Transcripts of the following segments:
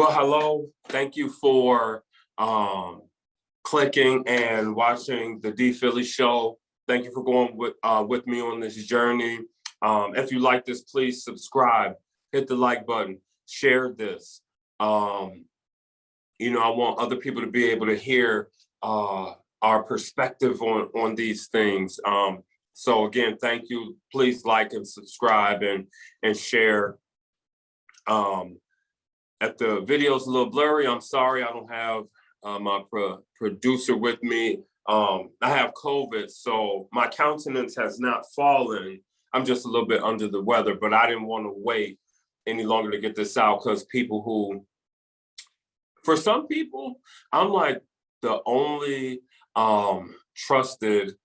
Well, hello. Thank you for clicking and watching the D Philly show. Thank you for going with me on this journey. If you like this, please subscribe, hit the like button, share this. I want other people to be able to hear our perspective on these things. So again, thank you. Please like and subscribe and share. If the video's a little blurry, I'm sorry. I don't have my producer with me. I have COVID, so my countenance has not fallen. I'm just a little bit under the weather, but I didn't want to wait any longer to get this out because for some people, I'm like the only trusted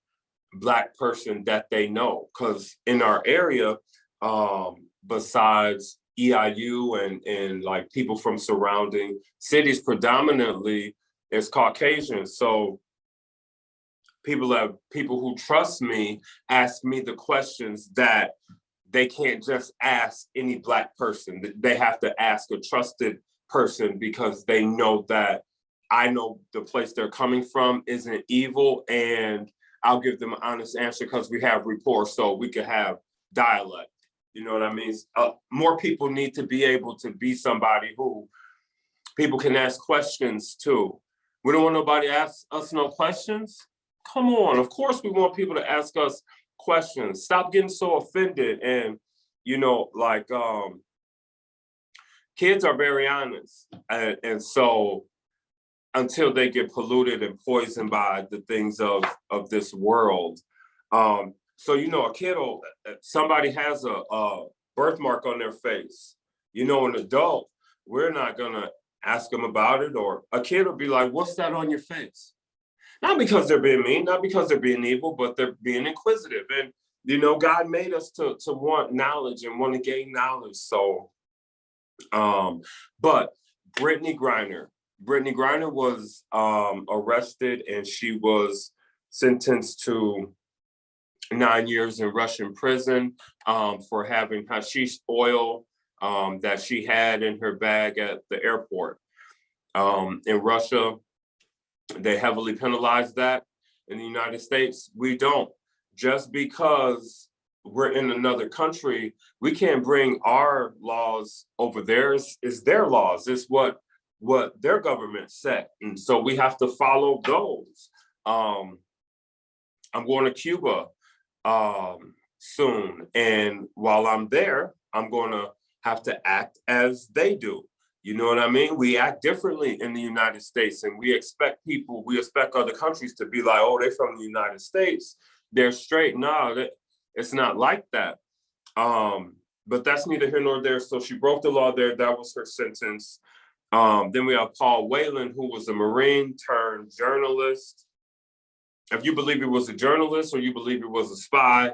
Black person that they know. Because in our area, besides EIU and like people from surrounding cities, predominantly it's Caucasian. So people who trust me ask me the questions that they can't just ask any Black person. They have to ask a trusted person because they know that I know the place they're coming from isn't evil, and I'll give them an honest answer because we have rapport, so we can have dialect. You know what I mean? More people need to be able to be somebody who people can ask questions to. We don't want nobody to ask us no questions. Come on, of course we want people to ask us questions. Stop getting so offended. And, kids are very honest. And so until they get polluted and poisoned by the things of this world. So, a kid, somebody has a birthmark on their face. An adult, we're not gonna ask them about it, or a kid will be like, what's that on your face? Not because they're being mean, not because they're being evil, but they're being inquisitive. And, God made us to want knowledge and want to gain knowledge. So, but Brittney Griner was arrested, and she was sentenced to 9 years in Russian prison for having hashish oil that she had in her bag at the airport. In Russia, they heavily penalize that. In the United States, we don't. Just because we're in another country, we can't bring our laws over theirs. It's their laws. It's what their government set. And so we have to follow those. I'm going to Cuba soon. And while I'm there, I'm going to have to act as they do. You know what I mean? We act differently in the United States, and we expect other countries to be like, oh, they're from the United States, they're straight. No, it's not like that. But that's neither here nor there. So she broke the law there. That was her sentence. Then we have Paul Whelan, who was a Marine turned journalist. If you believe he was a journalist or you believe he was a spy,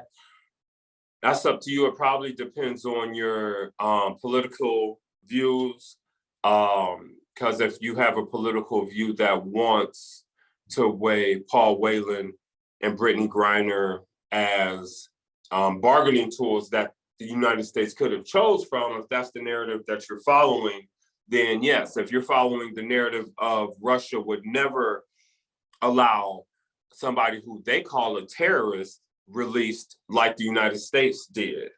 that's up to you. It probably depends on your political views. Because if you have a political view that wants to weigh Paul Whelan and Brittney Griner as bargaining tools that the United States could have chose from, if that's the narrative that you're following, then yes. If you're following the narrative of Russia would never allow somebody who they call a terrorist released like the United States did.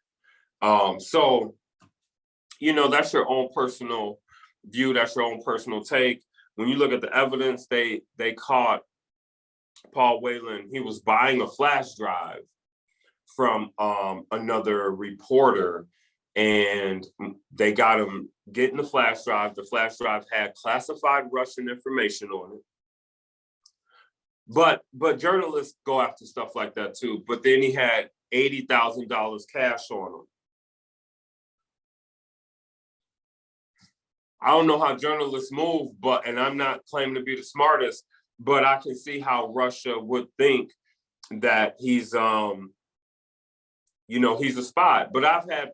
So, that's your own personal view, that's your own personal take. When you look at the evidence, they caught Paul Whelan. He was buying a flash drive from another reporter, and they got him getting the flash drive. The flash drive had classified Russian information on it. But journalists go after stuff like that too. But then he had $80,000 cash on him. I don't know how journalists move, and I'm not claiming to be the smartest, but I can see how Russia would think that he's a spy. But I've had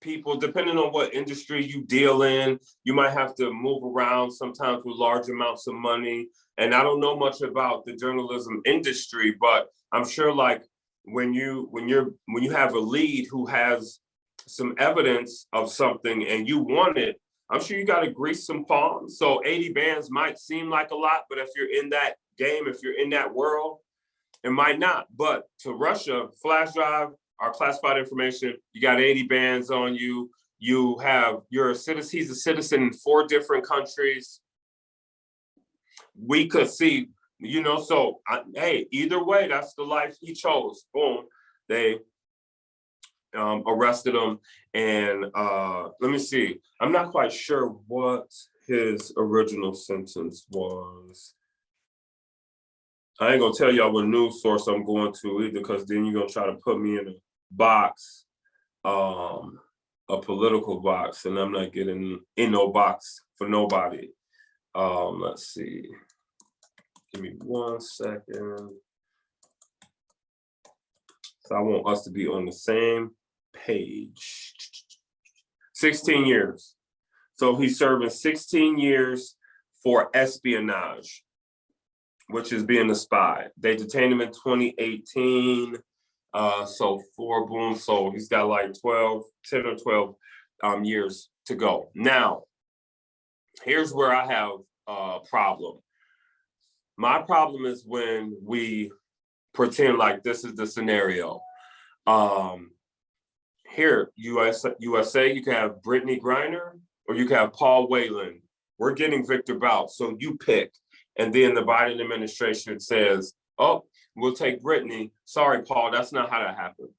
people, depending on what industry you deal in, you might have to move around sometimes with large amounts of money. And I don't know much about the journalism industry, but I'm sure like when you have a lead who has some evidence of something and you want it, I'm sure you got to grease some palms. So 80 bands might seem like a lot, but if you're in that game, if you're in that world, it might not. But to Russia, flash drive, our classified information, you got 80 bands on you. You're a citizen, he's a citizen in 4 different countries. We could see, so hey, either way, that's the life he chose. Boom. They arrested him. And let me see. I'm not quite sure what his original sentence was. I ain't gonna tell y'all what news source I'm going to either, because then you're gonna try to put me in a box, a political box, and I'm not getting in no box for nobody. Let's see. Give me 1 second. So I want us to be on the same page. 16 years. So he's serving 16 years for espionage, which is being a spy. They detained him in 2018. So 4, boom. So he's got like 10 or 12 years to go. Now, here's where I have a problem. My problem is when we pretend like this is the scenario. Here, USA, you can have Brittney Griner or you can have Paul Whelan. We're getting Victor Bout, so you pick. And then the Biden administration says, oh, we'll take Brittney. Sorry, Paul, that's not how that happened.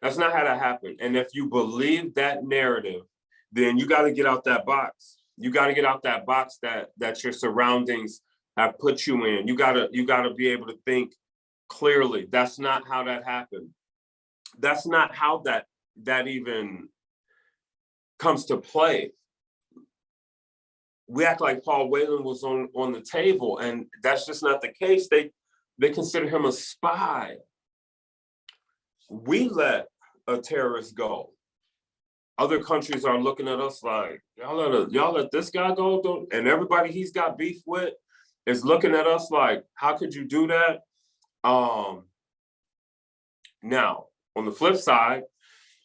That's not how that happened. And if you believe that narrative, then you got to get out that box. You got to get out that box that your surroundings have put you in. You got to be able to think clearly. That's not how that happened. That's not how that even comes to play. We act like Paul Whelan was on the table, and that's just not the case. They consider him a spy. We let a terrorist go. Other countries are looking at us like, y'all let this guy go? And everybody he's got beef with is looking at us like, how could you do that? Now, on the flip side,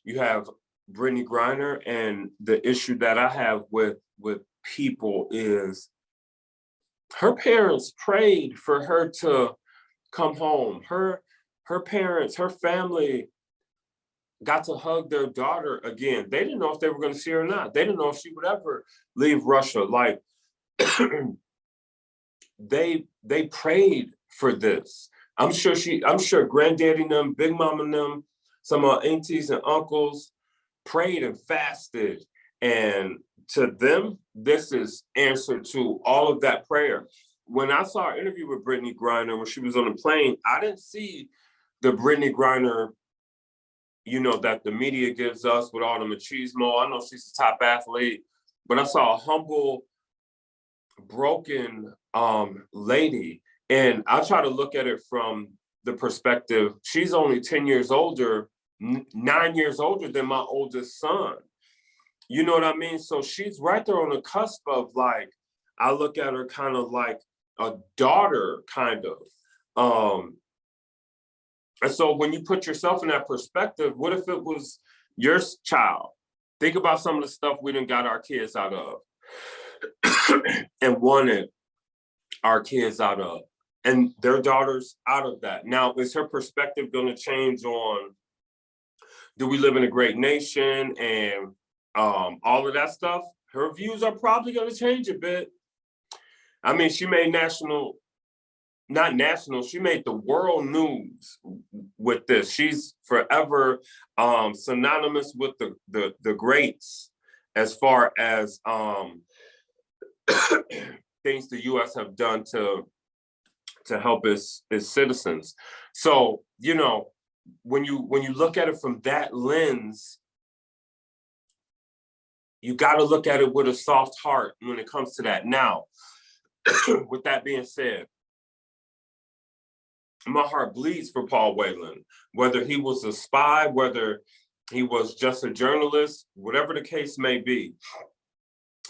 you have Brittney Griner, and the issue that I have with people is her parents prayed for her to come home. Her parents, her family got to hug their daughter again. They didn't know if they were going to see her or not. They didn't know if she would ever leave Russia. Like, they prayed for this. I'm sure granddaddy and them, big mama and them, some aunties and uncles prayed and fasted. And to them, this is answer to all of that prayer. When I saw an interview with Brittney Griner when she was on the plane, I didn't see the Brittney Griner, that the media gives us with all the machismo. I know she's a top athlete, but I saw a humble, broken lady. And I try to look at it from the perspective, she's only 10 years older, 9 years older than my oldest son. You know what I mean? So she's right there on the cusp of, like, I look at her kind of like a daughter, kind of. And so when you put yourself in that perspective, what if it was your child? Think about some of the stuff we done got our kids out of and wanted our kids out of, and their daughters out of that. Now, is her perspective going to change on, do we live in a great nation and all of that stuff? Her views are probably going to change a bit. I mean, she made she made the world news with this. She's forever synonymous with the greats as far as things the U.S. have done to help its citizens. So, when you look at it from that lens, you got to look at it with a soft heart when it comes to that. Now, with that being said, my heart bleeds for Paul Whelan, whether he was a spy, whether he was just a journalist, whatever the case may be.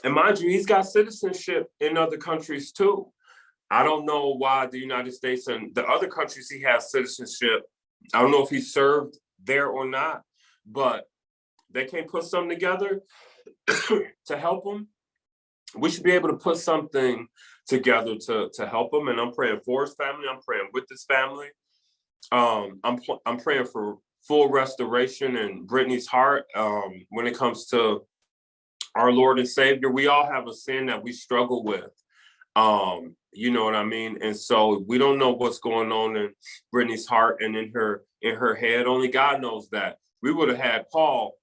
And mind you, he's got citizenship in other countries too. I don't know why the United States and the other countries he has citizenship, I don't know if he served there or not, but they can't put something together to help him. we should be able to put something together to help him. And I'm praying for his family. I'm praying with his family. I'm praying for full restoration in Brittney's heart when it comes to our Lord and Savior. We all have a sin that we struggle with. You know what I mean? And so we don't know what's going on in Brittney's heart and in her head. Only God knows that. We would have had Paul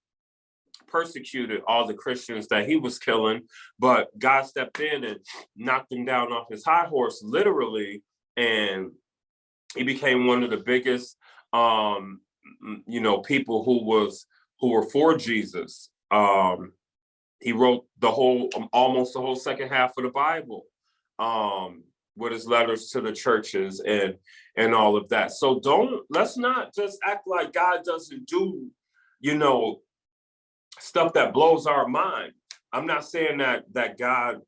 persecuted all the Christians that he was killing, but God stepped in and knocked him down off his high horse, literally, and he became one of the biggest people who were for Jesus. He wrote almost the whole second half of the Bible with his letters to the churches and all of that. So let's not just act like God doesn't do, stuff that blows our mind. I'm not saying that God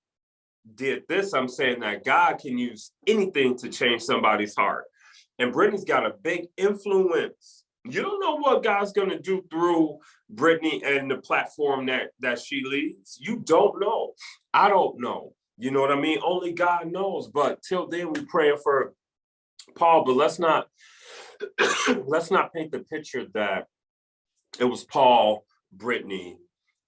did this. I'm saying that God can use anything to change somebody's heart. And Brittney's got a big influence. You don't know what God's going to do through Brittney and the platform that she leads. You don't know. I don't know. You know what I mean? Only God knows. But till then, we're praying for Paul. But let's not paint the picture that it was Paul, Brittney,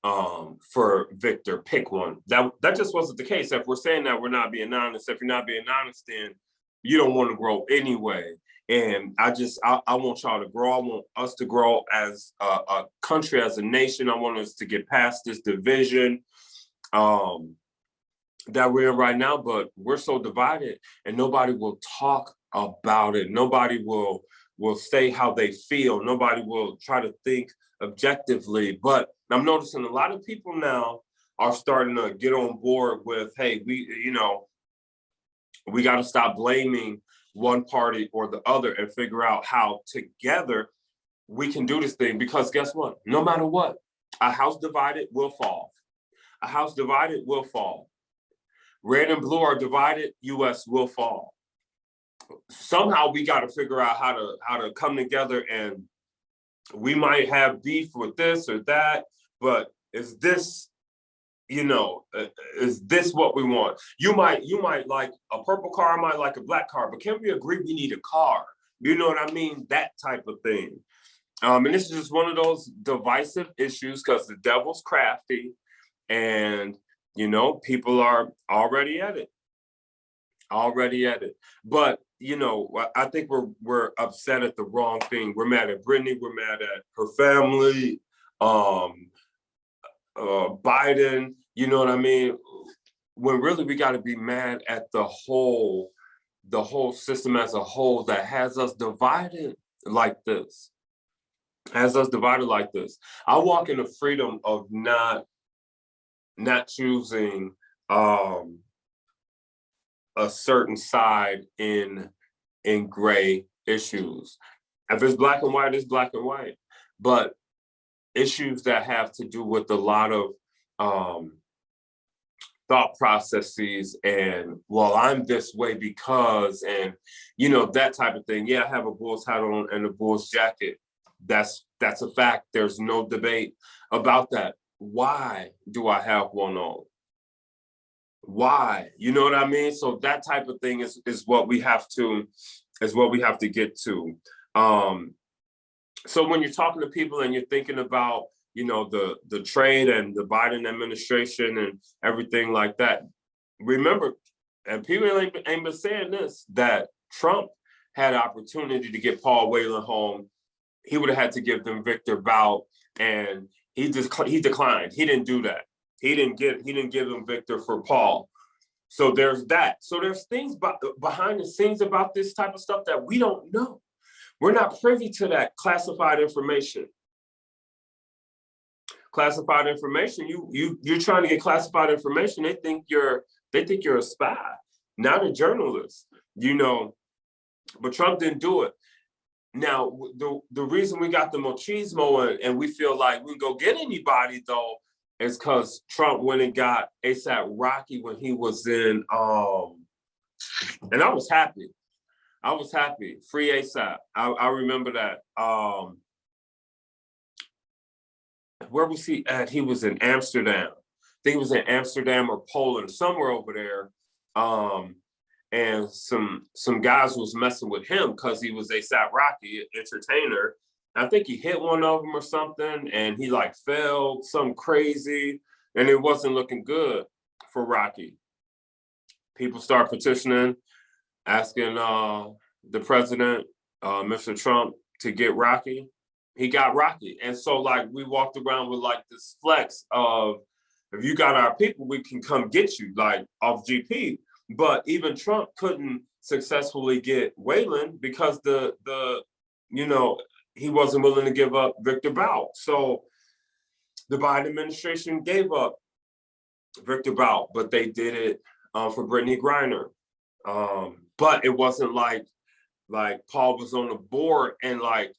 for Victor. Pick one. That just wasn't the case. If we're saying that, we're not being honest. If you're not being honest, then you don't want to grow anyway. And I want y'all to grow. I want us to grow as a country, as a nation. I want us to get past this division that we're in right now. But we're so divided, and nobody will talk about it. Nobody will say how they feel. Nobody will try to think objectively. But I'm noticing a lot of people now are starting to get on board with, hey, we got to stop blaming one party or the other and figure out how together we can do this thing. Because guess what? No matter what, a house divided will fall. A house divided will fall. Red and blue are divided, US will fall. Somehow we got to figure out how to come together, and we might have beef with this or that, but is this what we want? You might like a purple car, I might like a black car, but can we agree we need a car? You know what I mean? That type of thing. And this is just one of those divisive issues because the devil's crafty, and people are already at it. But I think we're upset at the wrong thing. We're mad at Brittney. We're mad at her family. Biden, you know what I mean? When really we got to be mad at the whole system as a whole that has us divided like this. I walk in the freedom of not choosing a certain side in gray issues. If it's black and white, it's black and white. But issues that have to do with a lot of thought processes and, well, I'm this way because, and that type of thing. Yeah, I have a Bulls hat on and a Bulls jacket. That's a fact. There's no debate about that. Why do I have one on? Why? You know what I mean? So that type of thing is what we have to get to. So when you're talking to people and you're thinking about, the trade and the Biden administration and everything like that, remember, and people ain't been saying this, that Trump had opportunity to get Paul Whelan home. He would have had to give them Victor Bout, and he declined. He didn't do that. He didn't give them Victor for Paul. So there's that. So there's things behind the scenes about this type of stuff that we don't know. We're not privy to that classified information. Classified information. You're trying to get classified information. They think you're a spy, not a journalist. But Trump didn't do it. Now the reason we got the machismo and we feel like we can go get anybody though is because Trump went and got ASAP Rocky when he was in and I was happy. Free ASAP. I remember that. Where was he at? He was in Amsterdam. think it was in Amsterdam or Poland, somewhere over there. And some guys was messing with him because he was A$AP Rocky entertainer. I think he hit one of them or something, and he like fell some crazy, and it wasn't looking good for Rocky. People start petitioning, asking the president, Mr. Trump, to get Rocky. He got Rocky. And so like we walked around with like this flex of, if you got our people, we can come get you, like off GP. But even Trump couldn't successfully get Waylon because he wasn't willing to give up Victor Bout. So the Biden administration gave up Victor Bout, but they did it for Brittney Griner. But it wasn't like Paul was on the board. And like,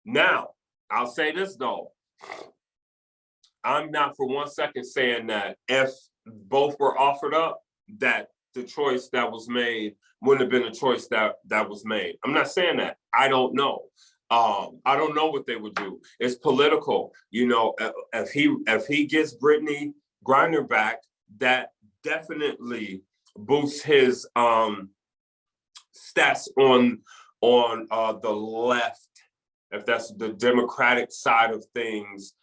now I'll say this though, I'm not for 1 second saying that if both were offered up, that the choice that was made wouldn't have been a choice that was made. I'm not saying that. I don't know. I don't know what they would do. It's political. You know, if he gets Brittney Griner back, that definitely boosts his stats on the left, if that's the Democratic side of things.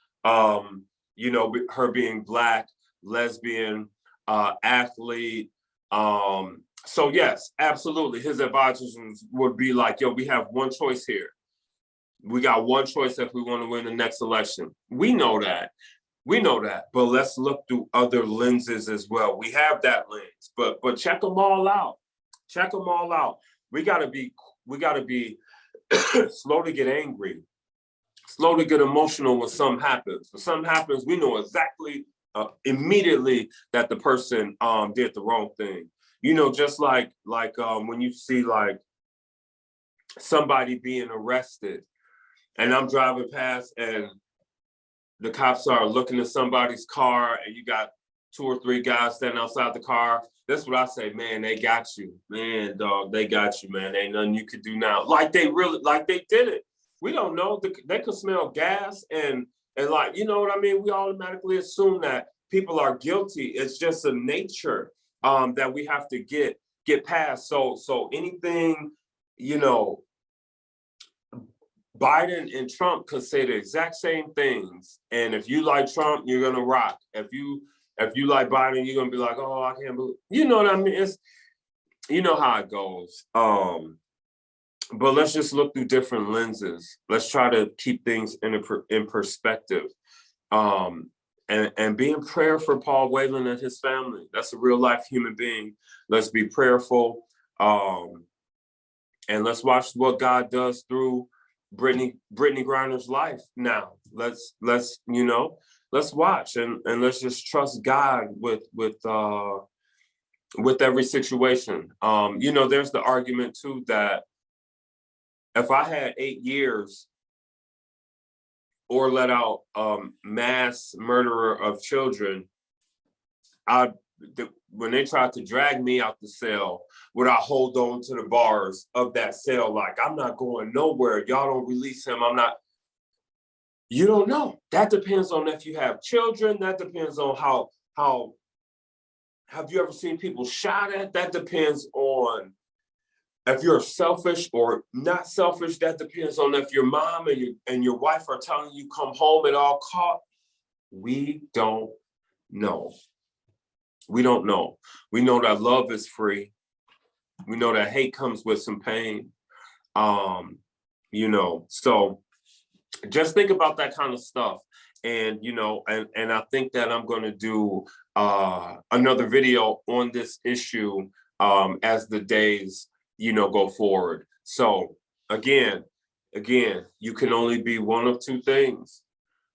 You know, her being Black, lesbian, athlete. So yes, absolutely. His advisors would be like, yo, we have one choice here. We got one choice if we want to win the next election. We know that. But let's look through other lenses as well. We have that lens, but check them all out. We gotta be slow to get angry, slow to get emotional when something happens. When something happens, we know exactly immediately that the person did the wrong thing. You know, just like when you see like somebody being arrested, and I'm driving past and the cops are looking at somebody's car, and you got 2 or 3 guys standing outside the car. That's what I say, man, they got you. Man, dog, they got you, man. Ain't nothing you could do now. Like they did it. We don't know. They could smell gas and like, you know what I mean? We automatically assume that people are guilty. It's just a nature that we have to get past. So anything, you know, Biden and Trump could say the exact same things. And if you like Trump, you're gonna rock. If you like Biden, you're gonna be like, oh, I can't believe, you know what I mean? It's, you know how it goes. But let's just look through different lenses. Let's try to keep things in perspective. And be in prayer for Paul Waylon and his family. That's a real life human being. Let's be prayerful. And let's watch what God does through Brittney Griner's life now. Let's watch and let's just trust God with every situation. You know, there's the argument too that if I had 8 years or let out mass murderer of children, when they tried to drag me out the cell, would I hold on to the bars of that cell? Like, I'm not going nowhere. Y'all don't release him. I'm not. You don't know. That depends on if you have children. That depends on how have you ever seen people shot at? That depends on if you're selfish or not selfish. That depends on if your mom and your wife are telling you come home at all costs. We don't know. We don't know. We know that love is free. We know that hate comes with some pain. You know, so just think about that kind of stuff. And, you know, and I think that I'm going to do another video on this issue as the days, you know, go forward. So again, you can only be one of two things.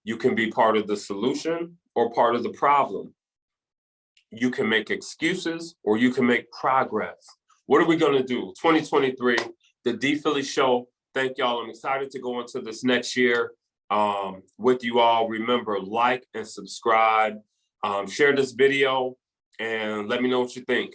You can be part of the solution or part of the problem. You can make excuses or you can make progress. What are we going to do? 2023, the D Philly Show. Thank y'all. I'm excited to go into this next year with you all. Remember, like and subscribe. Share this video and let me know what you think.